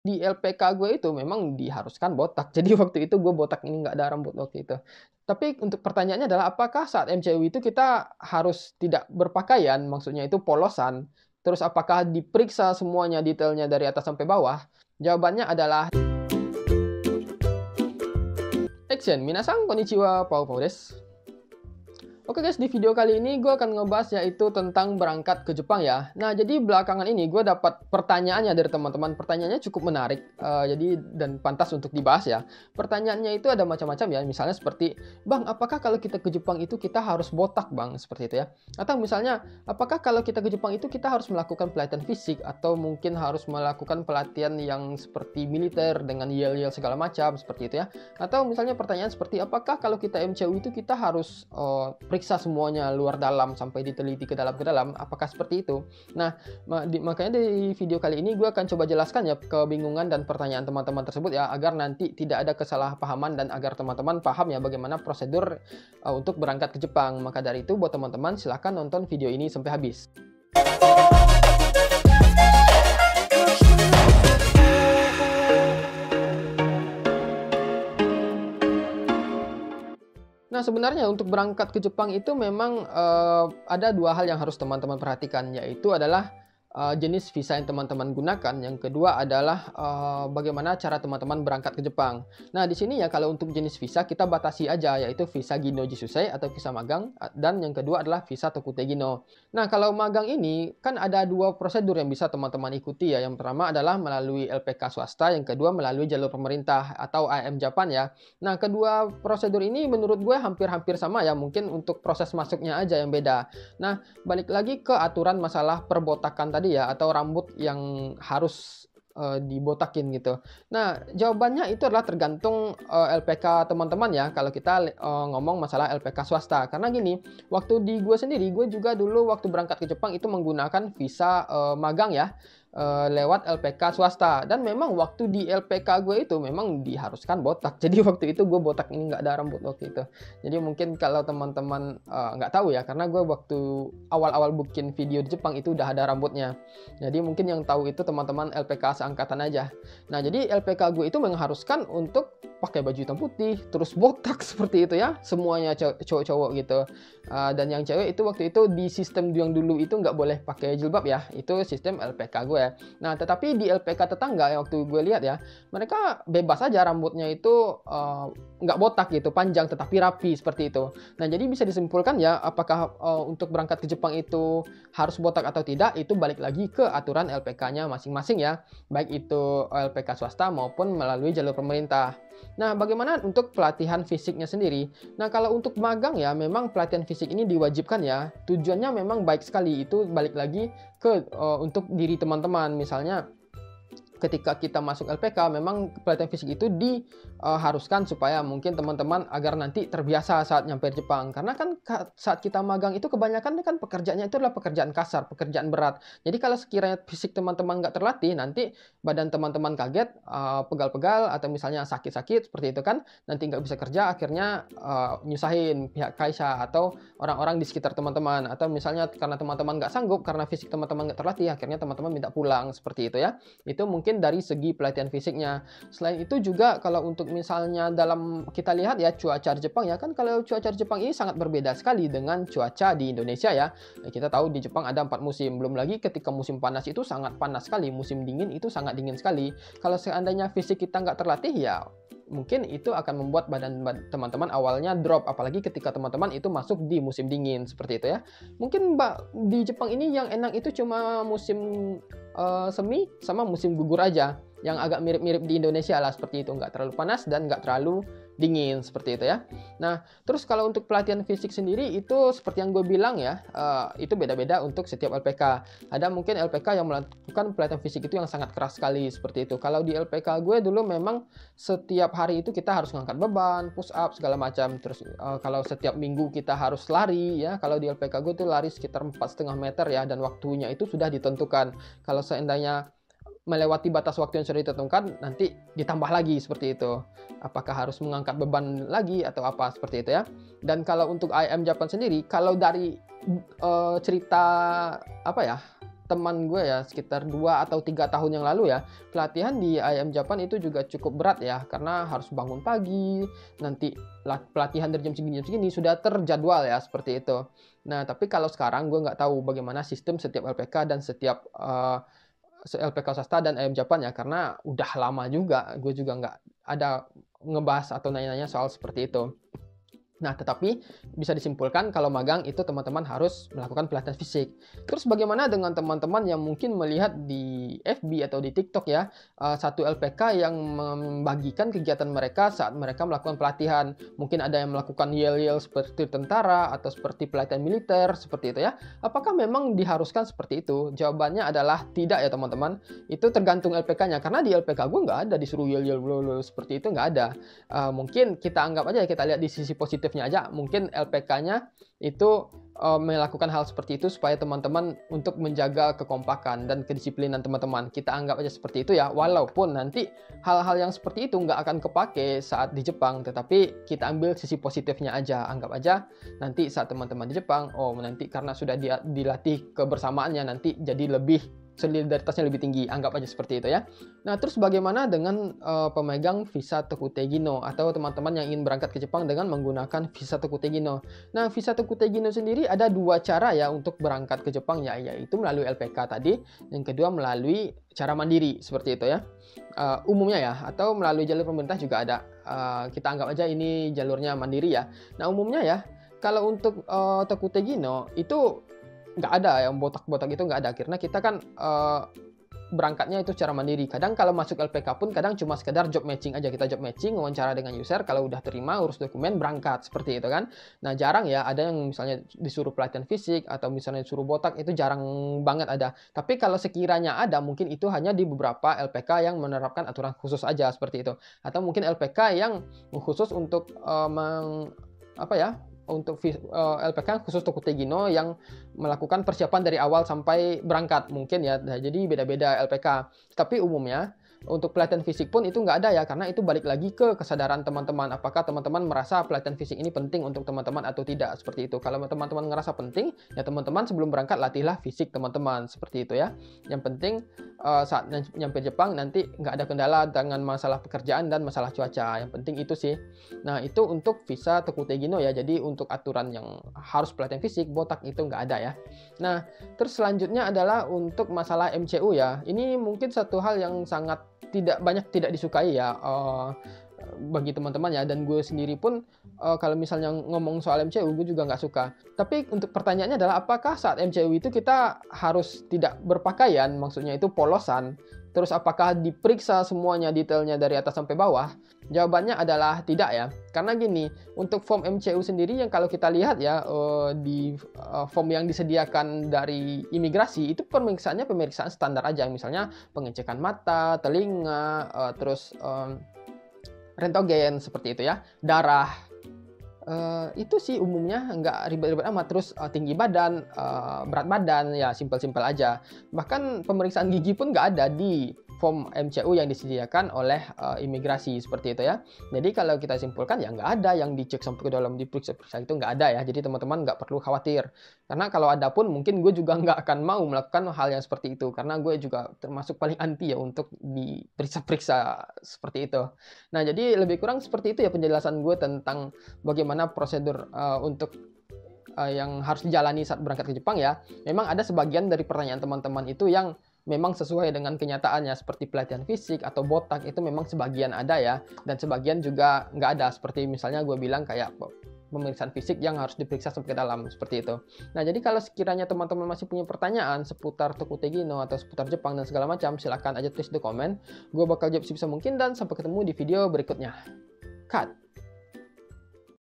di LPK gue itu memang diharuskan botak. Jadi waktu itu gue botak, ini nggak ada rambut waktu itu. Tapi untuk pertanyaannya adalah apakah saat MCU itu kita harus tidak berpakaian, maksudnya itu polosan? Terus apakah diperiksa semuanya detailnya dari atas sampai bawah? Jawabannya adalah action. Minasan konnichiwa, Pau Pau desu. Oke guys, di video kali ini gue akan ngebahas yaitu tentang berangkat ke Jepang ya. Nah, jadi belakangan ini gue dapat pertanyaannya dari teman-teman. Pertanyaannya cukup menarik, jadi dan pantas untuk dibahas ya. Pertanyaannya itu ada macam-macam ya. Misalnya seperti, Bang, apakah kalau kita ke Jepang itu kita harus botak, Bang? Seperti itu ya. Atau misalnya, apakah kalau kita ke Jepang itu kita harus melakukan pelatihan fisik atau mungkin harus melakukan pelatihan yang seperti militer dengan yel-yel segala macam seperti itu ya. Atau misalnya pertanyaan seperti, apakah kalau kita MCU itu kita harus periksa semuanya luar dalam sampai diteliti ke dalam, apakah seperti itu? Nah, makanya di video kali ini gue akan coba jelaskan ya kebingungan dan pertanyaan teman-teman tersebut ya, agar nanti tidak ada kesalahpahaman dan agar teman-teman paham ya bagaimana prosedur untuk berangkat ke Jepang. Maka dari itu buat teman-teman silahkan nonton video ini sampai habis. Nah, sebenarnya untuk berangkat ke Jepang itu memang ada dua hal yang harus teman-teman perhatikan, yaitu adalah jenis visa yang teman-teman gunakan. Yang kedua adalah bagaimana cara teman-teman berangkat ke Jepang. Nah, di sini ya kalau untuk jenis visa kita batasi aja, yaitu visa Gino Jisusei atau visa magang, dan yang kedua adalah visa Tokute Gino. Nah, kalau magang ini kan ada dua prosedur yang bisa teman-teman ikuti ya. Yang pertama adalah melalui LPK swasta, yang kedua melalui jalur pemerintah atau IM Japan ya. Nah, kedua prosedur ini menurut gue hampir-hampir sama ya, mungkin untuk proses masuknya aja yang beda. Nah, balik lagi ke aturan masalah perbotakan tadi ya, atau rambut yang harus dibotakin gitu. Nah, jawabannya itu adalah tergantung LPK teman-teman ya, kalau kita ngomong masalah LPK swasta. Karena gini, waktu di gue sendiri, gue juga dulu waktu berangkat ke Jepang itu menggunakan visa magang ya, lewat LPK swasta. Dan memang waktu di LPK gue itu memang diharuskan botak. Jadi waktu itu gue botak, ini nggak ada rambut waktu itu. Jadi mungkin kalau teman-teman nggak tahu ya, karena gue waktu awal-awal bikin video di Jepang itu udah ada rambutnya. Jadi mungkin yang tahu itu teman-teman LPK seangkatan aja. Nah, jadi LPK gue itu mengharuskan untuk pakai baju hitam putih, terus botak seperti itu ya, semuanya cowok-cowok gitu. Dan yang cewek itu waktu itu di sistem yang dulu itu nggak boleh pakai jilbab ya, itu sistem LPK gue. Nah, tetapi di LPK tetangga yang waktu gue lihat ya, mereka bebas aja rambutnya itu nggak botak gitu, panjang tetapi rapi seperti itu. Nah, jadi bisa disimpulkan ya, apakah untuk berangkat ke Jepang itu harus botak atau tidak, itu balik lagi ke aturan LPK-nya masing-masing ya, baik itu LPK swasta maupun melalui jalur pemerintah. Nah, bagaimana untuk pelatihan fisiknya sendiri? Nah, kalau untuk magang ya, memang pelatihan fisik ini diwajibkan ya. Tujuannya memang baik sekali, itu balik lagi ke untuk diri teman-teman. Misalnya, ketika kita masuk LPK, memang pelatihan fisik itu diharuskan supaya mungkin teman-teman agar nanti terbiasa saat nyampe Jepang. Karena kan saat kita magang itu kebanyakan kan pekerjaannya itu adalah pekerjaan kasar, pekerjaan berat. Jadi kalau sekiranya fisik teman-teman nggak terlatih, nanti badan teman-teman kaget, pegal-pegal, atau misalnya sakit-sakit seperti itu kan, nanti nggak bisa kerja, akhirnya nyusahin pihak kaisa atau orang-orang di sekitar teman-teman. Atau misalnya karena teman-teman nggak sanggup, karena fisik teman-teman nggak terlatih, akhirnya teman-teman minta pulang, seperti itu ya. Itu mungkin dari segi pelatihan fisiknya. Selain itu juga kalau untuk misalnya dalam kita lihat ya cuaca di Jepang ya, kan kalau cuaca di Jepang ini sangat berbeda sekali dengan cuaca di Indonesia ya. Kita tahu di Jepang ada 4 musim. Belum lagi ketika musim panas itu sangat panas sekali, musim dingin itu sangat dingin sekali. Kalau seandainya fisik kita nggak terlatih ya, mungkin itu akan membuat badan teman-teman awalnya drop, apalagi ketika teman-teman itu masuk di musim dingin seperti itu ya. Mungkin di Jepang ini yang enak itu cuma musim semi sama musim gugur aja, yang agak mirip-mirip di Indonesia lah, seperti itu, nggak terlalu panas dan nggak terlalu dingin seperti itu ya. Nah, terus kalau untuk pelatihan fisik sendiri itu seperti yang gue bilang ya, itu beda-beda untuk setiap LPK. Ada mungkin LPK yang melakukan pelatihan fisik itu yang sangat keras sekali seperti itu. Kalau di LPK gue dulu memang setiap hari itu kita harus ngangkat beban, push up segala macam. Terus kalau setiap minggu kita harus lari ya. Kalau di LPK gue itu lari sekitar 4,5 meter ya, dan waktunya itu sudah ditentukan. Kalau seandainya melewati batas waktu yang sudah ditentukan, nanti ditambah lagi seperti itu. Apakah harus mengangkat beban lagi atau apa seperti itu ya. Dan kalau untuk IM Japan sendiri, kalau dari cerita apa ya, teman gue ya, sekitar 2 atau 3 tahun yang lalu ya, pelatihan di IM Japan itu juga cukup berat ya, karena harus bangun pagi, nanti pelatihan dari jam segini sudah terjadwal ya, seperti itu. Nah, tapi kalau sekarang gue nggak tahu bagaimana sistem setiap LPK dan setiap LPK swasta dan IM Japan ya, karena udah lama juga, gue juga nggak ada ngebahas atau nanya-nanya soal seperti itu. Nah, tetapi bisa disimpulkan kalau magang itu teman-teman harus melakukan pelatihan fisik. Terus bagaimana dengan teman-teman yang mungkin melihat di FB atau di TikTok ya, satu LPK yang membagikan kegiatan mereka saat mereka melakukan pelatihan. Mungkin ada yang melakukan yel-yel seperti tentara atau seperti pelatihan militer, seperti itu ya. Apakah memang diharuskan seperti itu? Jawabannya adalah tidak ya teman-teman. Itu tergantung LPK-nya, karena di LPK gue nggak ada disuruh yel-yel seperti itu, nggak ada. Mungkin kita anggap aja, kita lihat di sisi positif aja, mungkin LPK-nya itu melakukan hal seperti itu supaya teman-teman untuk menjaga kekompakan dan kedisiplinan teman-teman. Kita anggap aja seperti itu ya, walaupun nanti hal-hal yang seperti itu nggak akan kepake saat di Jepang, tetapi kita ambil sisi positifnya aja. Anggap aja nanti saat teman-teman di Jepang, oh nanti karena sudah dilatih kebersamaannya, nanti jadi lebih solidaritasnya lebih tinggi, anggap aja seperti itu ya. Nah, terus bagaimana dengan pemegang visa Tokutegino atau teman-teman yang ingin berangkat ke Jepang dengan menggunakan visa Tokutegino? Nah, visa Tokutegino sendiri ada 2 cara ya untuk berangkat ke Jepang ya, yaitu melalui LPK tadi, yang kedua melalui cara mandiri seperti itu ya. Umumnya ya, atau melalui jalur pemerintah juga ada. Kita anggap aja ini jalurnya mandiri ya. Nah, umumnya ya, kalau untuk Tokutegino itu nggak ada yang botak-botak, itu nggak ada, karena kita kan berangkatnya itu secara mandiri. Kadang kalau masuk LPK pun kadang cuma sekedar job matching aja, kita job matching, wawancara dengan user, kalau udah terima urus dokumen berangkat, seperti itu kan. Nah, jarang ya ada yang misalnya disuruh pelatihan fisik atau misalnya disuruh botak, itu jarang banget ada. Tapi kalau sekiranya ada, mungkin itu hanya di beberapa LPK yang menerapkan aturan khusus aja, seperti itu. Atau mungkin LPK yang khusus untuk untuk LPK khusus Tokutegino yang melakukan persiapan dari awal sampai berangkat mungkin ya. Nah, jadi beda-beda LPK. Tapi umumnya untuk pelatihan fisik pun itu nggak ada ya, karena itu balik lagi ke kesadaran teman-teman. Apakah teman-teman merasa pelatihan fisik ini penting untuk teman-teman atau tidak, seperti itu. Kalau teman-teman ngerasa penting, ya teman-teman sebelum berangkat latihlah fisik teman-teman, seperti itu ya. Yang penting saat nyampe Jepang nanti nggak ada kendala dengan masalah pekerjaan dan masalah cuaca. Yang penting itu sih. Nah, itu untuk visa Tokutegino ya. Jadi untuk aturan yang harus pelatihan fisik, botak itu nggak ada ya. Nah, terus selanjutnya adalah untuk masalah MCU ya. Ini mungkin satu hal yang sangat tidak disukai ya bagi teman-teman ya, dan gue sendiri pun kalau misalnya ngomong soal MCU gue juga nggak suka. Tapi untuk pertanyaannya adalah, apakah saat MCU itu kita harus tidak berpakaian, maksudnya itu polosan? Terus apakah diperiksa semuanya detailnya dari atas sampai bawah? Jawabannya adalah tidak ya. Karena gini, untuk form MCU sendiri yang kalau kita lihat ya di form yang disediakan dari imigrasi itu pemeriksaannya pemeriksaan standar aja. Misalnya pengecekan mata, telinga, terus rentgen seperti itu ya, darah. Itu sih umumnya nggak ribet-ribet amat. Terus tinggi badan, berat badan, ya simpel-simpel aja. Bahkan pemeriksaan gigi pun nggak ada di form MCU yang disediakan oleh imigrasi, seperti itu ya. Jadi kalau kita simpulkan ya nggak ada yang dicek sampai ke dalam, diperiksa-periksa, itu nggak ada ya. Jadi teman-teman nggak perlu khawatir. Karena kalau ada pun mungkin gue juga nggak akan mau melakukan hal yang seperti itu. Karena gue juga termasuk paling anti ya untuk diperiksa-periksa seperti itu. Nah, jadi lebih kurang seperti itu ya penjelasan gue tentang bagaimana prosedur untuk yang harus dijalani saat berangkat ke Jepang ya. Memang ada sebagian dari pertanyaan teman-teman itu yang memang sesuai dengan kenyataannya, seperti pelatihan fisik atau botak, itu memang sebagian ada ya, dan sebagian juga nggak ada, seperti misalnya gue bilang kayak pemeriksaan fisik yang harus diperiksa sampai ke dalam, seperti itu. Nah, jadi kalau sekiranya teman-teman masih punya pertanyaan seputar Tokutegino atau seputar Jepang dan segala macam, silahkan aja tulis di komen. Gue bakal jawab sebisa mungkin, dan sampai ketemu di video berikutnya. Cut!